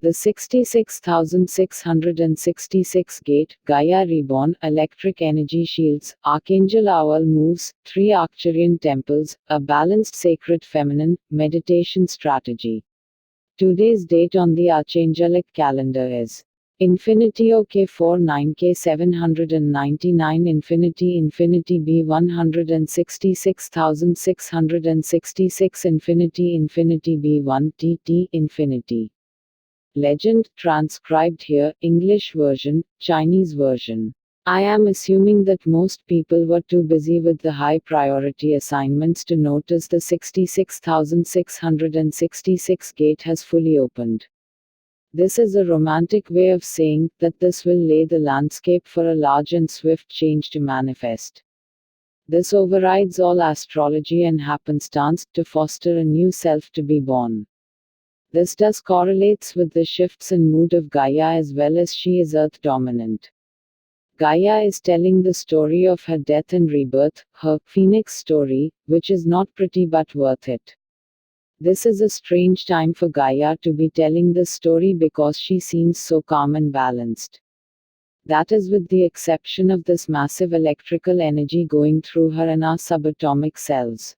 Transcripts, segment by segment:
The 66,666 gate, Gaia Reborn, electric energy shields, Archangel Iaoel moves, 3 Arcturian temples, a balanced sacred feminine, meditation strategy. Today's date on the Archangelic Calendar is Infinity OK49K 799 Infinity Infinity B166666 Infinity Infinity B1 TT Infinity. Legend, transcribed here, English version, Chinese version. I am assuming that most people were too busy with the high priority assignments to notice the 66,666 gate has fully opened. This is a romantic way of saying that this will lay the landscape for a large and swift change to manifest. This overrides all astrology and happenstance to foster a new self to be born. This does correlates with the shifts in mood of Gaia as well as she is Earth dominant. Gaia is telling the story of her death and rebirth, her phoenix story, which is not pretty but worth it. This is a strange time for Gaia to be telling this story because she seems so calm and balanced. That is with the exception of this massive electrical energy going through her and our subatomic selves.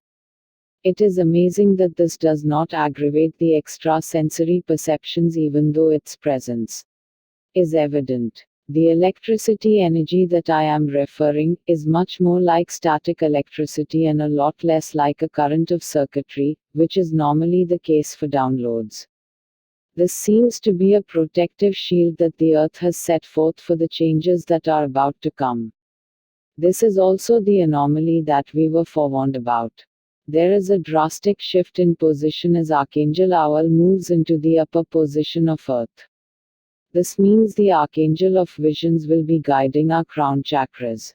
It is amazing that this does not aggravate the extrasensory perceptions even though its presence is evident. The electricity energy that I am referring is much more like static electricity and a lot less like a current of circuitry, which is normally the case for downloads. This seems to be a protective shield that the Earth has set forth for the changes that are about to come. This is also the anomaly that we were forewarned about. There is a drastic shift in position as Archangel Iaoel moves into the upper position of Earth. This means the Archangel of Visions will be guiding our crown chakras.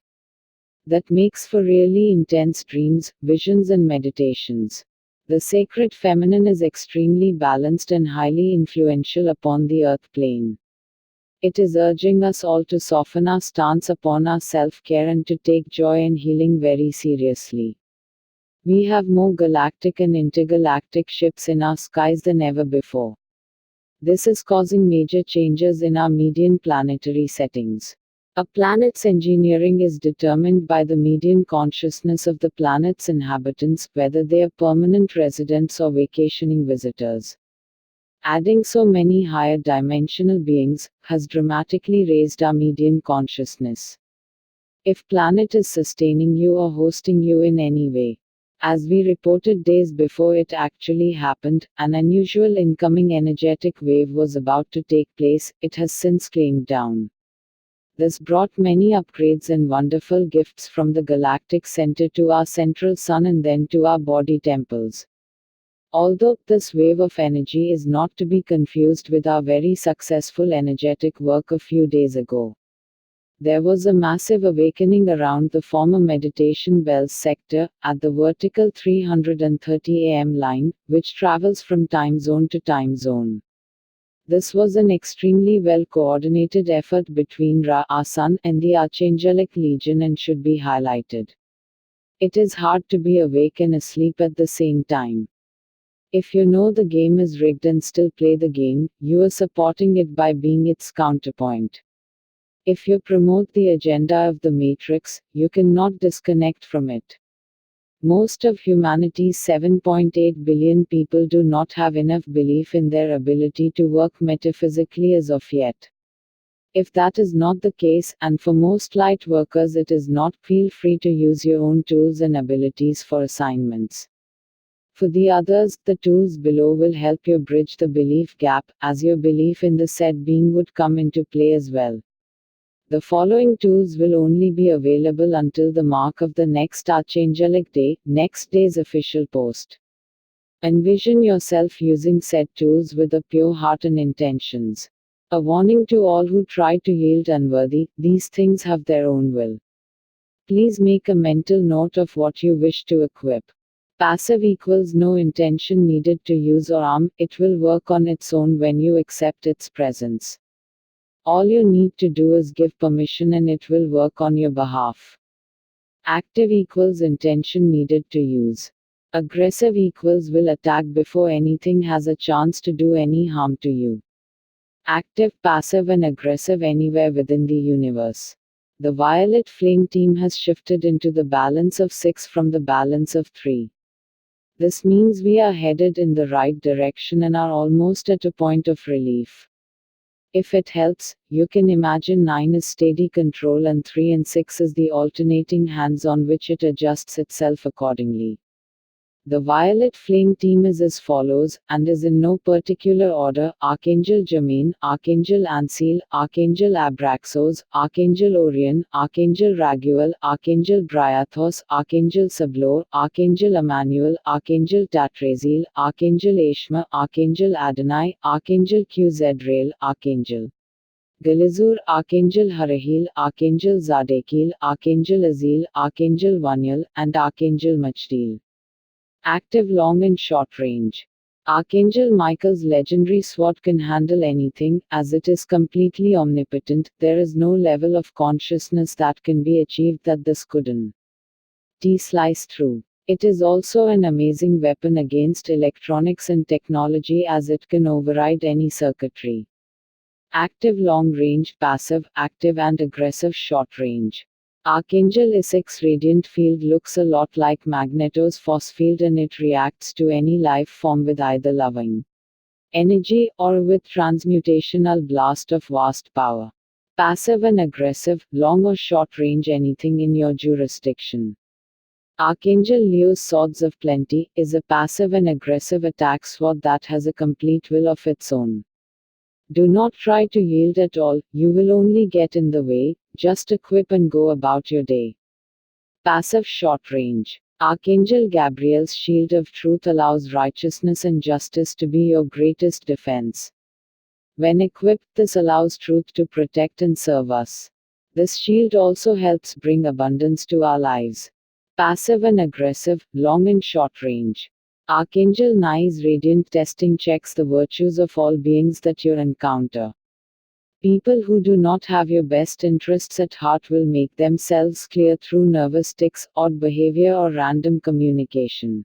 That makes for really intense dreams, visions and meditations. The sacred feminine is extremely balanced and highly influential upon the earth plane. It is urging us all to soften our stance upon our self-care and to take joy and healing very seriously. We have more galactic and intergalactic ships in our skies than ever before. This is causing major changes in our median planetary settings. A planet's engineering is determined by the median consciousness of the planet's inhabitants, whether they are permanent residents or vacationing visitors. Adding so many higher dimensional beings has dramatically raised our median consciousness. If planet is sustaining you or hosting you in any way, as we reported days before it actually happened, an unusual incoming energetic wave was about to take place, it has since clamped down. This brought many upgrades and wonderful gifts from the galactic center to our central sun and then to our body temples. Although this wave of energy is not to be confused with our very successful energetic work a few days ago. There was a massive awakening around the former meditation bells sector, at the vertical 330 am line, which travels from time zone to time zone. This was an extremely well-coordinated effort between Ra, our sun, and the Archangelic Legion and should be highlighted. It is hard to be awake and asleep at the same time. If you know the game is rigged and still play the game, you are supporting it by being its counterpoint. If you promote the agenda of the Matrix, you cannot disconnect from it. Most of humanity's 7.8 billion people do not have enough belief in their ability to work metaphysically as of yet. If that is not the case, and for most light workers it is not, feel free to use your own tools and abilities for assignments. For the others, the tools below will help you bridge the belief gap, as your belief in the said being would come into play as well. The following tools will only be available until the mark of the next Archangelic Day, next day's official post. Envision yourself using said tools with a pure heart and intentions. A warning to all who try to yield unworthy, these things have their own will. Please make a mental note of what you wish to equip. Passive equals no intention needed to use or arm, it will work on its own when you accept its presence. All you need to do is give permission and it will work on your behalf. Active equals intention needed to use. Aggressive equals will attack before anything has a chance to do any harm to you. Active, passive, and aggressive anywhere within the universe. The violet flame team has shifted into the balance of 6 from the balance of 3. This means we are headed in the right direction and are almost at a point of relief. If it helps, you can imagine 9 is steady control and 3 and 6 is the alternating hands on which it adjusts itself accordingly. The violet flame team is as follows, and is in no particular order: Archangel Jermaine, Archangel Anciel, Archangel Abraxos, Archangel Orion, Archangel Raguel, Archangel Bryathos, Archangel Sablor, Archangel Emmanuel, Archangel Tatraziel, Archangel Ashma, Archangel Adonai, Archangel Qzrael, Archangel Galizur, Archangel Harahiel, Archangel Zadkiel, Archangel Aziel, Archangel Vaniel, and Archangel Machdeel. Active, long and short range. Archangel Michael's legendary sword can handle anything, as it is completely omnipotent. There is no level of consciousness that can be achieved that this couldn't slice through. It is also an amazing weapon against electronics and technology, as it can override any circuitry. Active, long range, passive, active, and aggressive, short range. Archangel Isaac's radiant field looks a lot like Magneto's force field, and it reacts to any life form with either loving energy or with transmutational blast of vast power. Passive and aggressive, long or short range, anything in your jurisdiction. Archangel Leo's Swords of Plenty is a passive and aggressive attack sword that has a complete will of its own. Do not try to yield at all, you will only get in the way. Just equip and go about your day. Passive, short range. Archangel Gabriel's shield of truth allows righteousness and justice to be your greatest defense. When equipped, this allows truth to protect and serve us. This shield also helps bring abundance to our lives. Passive and aggressive, long and short range. Archangel Nai's radiant testing checks the virtues of all beings that you encounter. People who do not have your best interests at heart will make themselves clear through nervous tics, odd behavior, or random communication.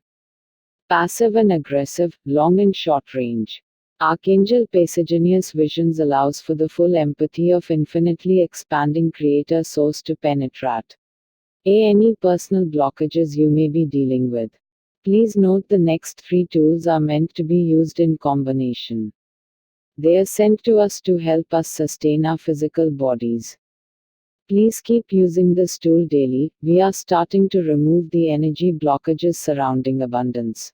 Passive and aggressive, long and short range. Archangel Pausanias' visions allows for the full empathy of infinitely expanding Creator Source to penetrate any personal blockages you may be dealing with. Please note the next 3 tools are meant to be used in combination. They are sent to us to help us sustain our physical bodies. Please keep using this tool daily. We are starting to remove the energy blockages surrounding abundance.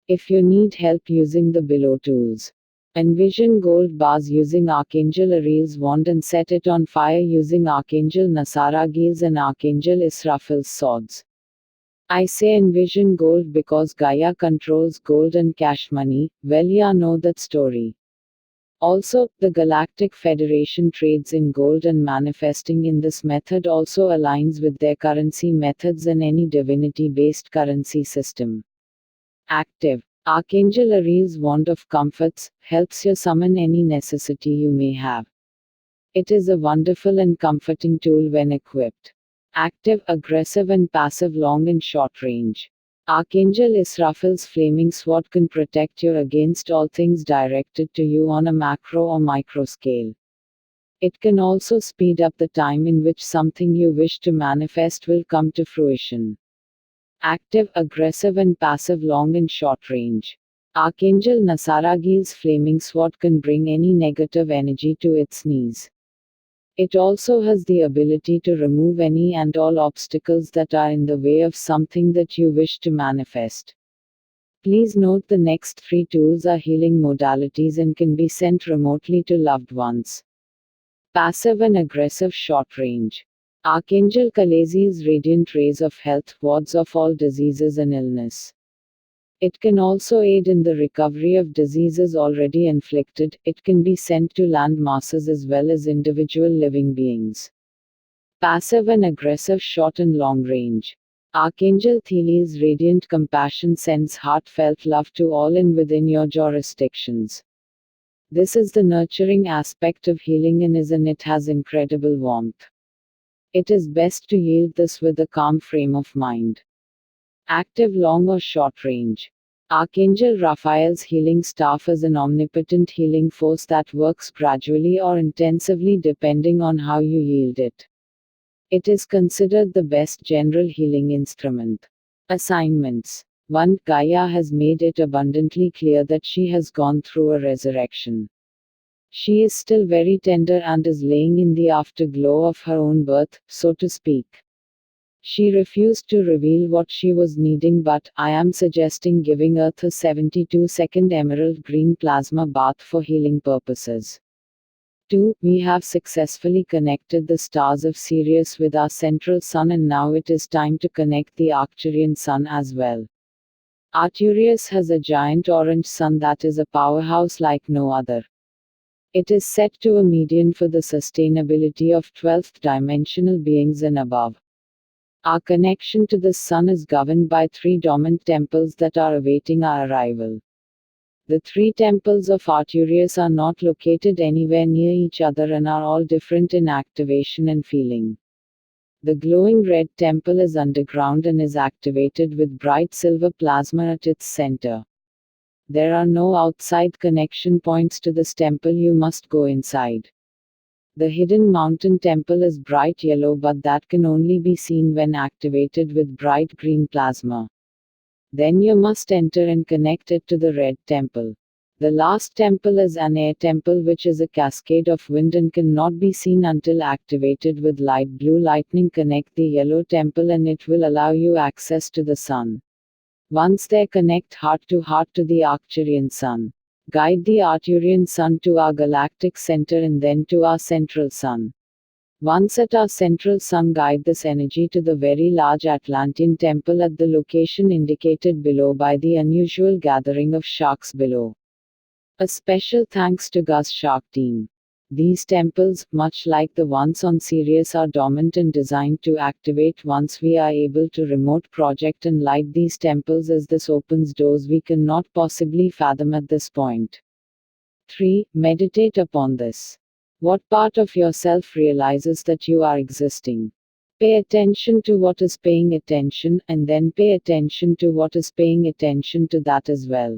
If you need help using the below tools, envision gold bars using Archangel Ariel's wand and set it on fire using Archangel Nasaragiel's and Archangel Israfil's swords. I say envision gold because Gaia controls gold and cash money. Well, ya know that story. Also, the Galactic Federation trades in gold, and manifesting in this method also aligns with their currency methods and any divinity-based currency system. Active. Archangel Ariel's Wand of Comforts helps you summon any necessity you may have. It is a wonderful and comforting tool when equipped. Active, aggressive, and passive, long and short range. Archangel Israfil's flaming sword can protect you against all things directed to you on a macro or micro scale. It can also speed up the time in which something you wish to manifest will come to fruition. Active, aggressive, and passive, long and short range. Archangel Nasaragiel's flaming sword can bring any negative energy to its knees. It also has the ability to remove any and all obstacles that are in the way of something that you wish to manifest. Please note the next 3 tools are healing modalities and can be sent remotely to loved ones. Passive and aggressive, short range. Archangel Kalaziel's radiant rays of health wards off all diseases and illness. It can also aid in the recovery of diseases already inflicted. It can be sent to land masses as well as individual living beings. Passive and aggressive, short and long range. Archangel Thiel's radiant compassion sends heartfelt love to all and within your jurisdictions. This is the nurturing aspect of healing and it has incredible warmth. It is best to yield this with a calm frame of mind. Active, long or short range. Archangel Raphael's healing staff is an omnipotent healing force that works gradually or intensively depending on how you yield it. It is considered the best general healing instrument. Assignments. 1. Gaia has made it abundantly clear that she has gone through a resurrection. She is still very tender and is laying in the afterglow of her own birth, so to speak. She refused to reveal what she was needing, but I am suggesting giving Earth a 72-second emerald green plasma bath for healing purposes. 2. We have successfully connected the stars of Sirius with our central sun, and now it is time to connect the Arcturian sun as well. Arcturus has a giant orange sun that is a powerhouse like no other. It is set to a median for the sustainability of 12th dimensional beings and above. Our connection to this sun is governed by 3 dormant temples that are awaiting our arrival. The 3 temples of Arcturus are not located anywhere near each other and are all different in activation and feeling. The glowing red temple is underground and is activated with bright silver plasma at its center. There are no outside connection points to this temple, you must go inside. The hidden mountain temple is bright yellow, but that can only be seen when activated with bright green plasma. Then you must enter and connect it to the red temple. The last temple is an air temple, which is a cascade of wind and cannot be seen until activated with light blue lightning. Connect the yellow temple and it will allow you access to the sun. Once there, connect heart to the Arcturian sun. Guide the Arcturian sun to our galactic center and then to our central sun. Once at our central sun, guide this energy to the very large Atlantean temple at the location indicated below by the unusual gathering of sharks below. A special thanks to Gus Shark Team. These temples, much like the ones on Sirius, are dormant and designed to activate once we are able to remote project and light these temples, as this opens doors we cannot possibly fathom at this point. 3. Meditate upon this. What part of yourself realizes that you are existing? Pay attention to what is paying attention, and then pay attention to what is paying attention to that as well.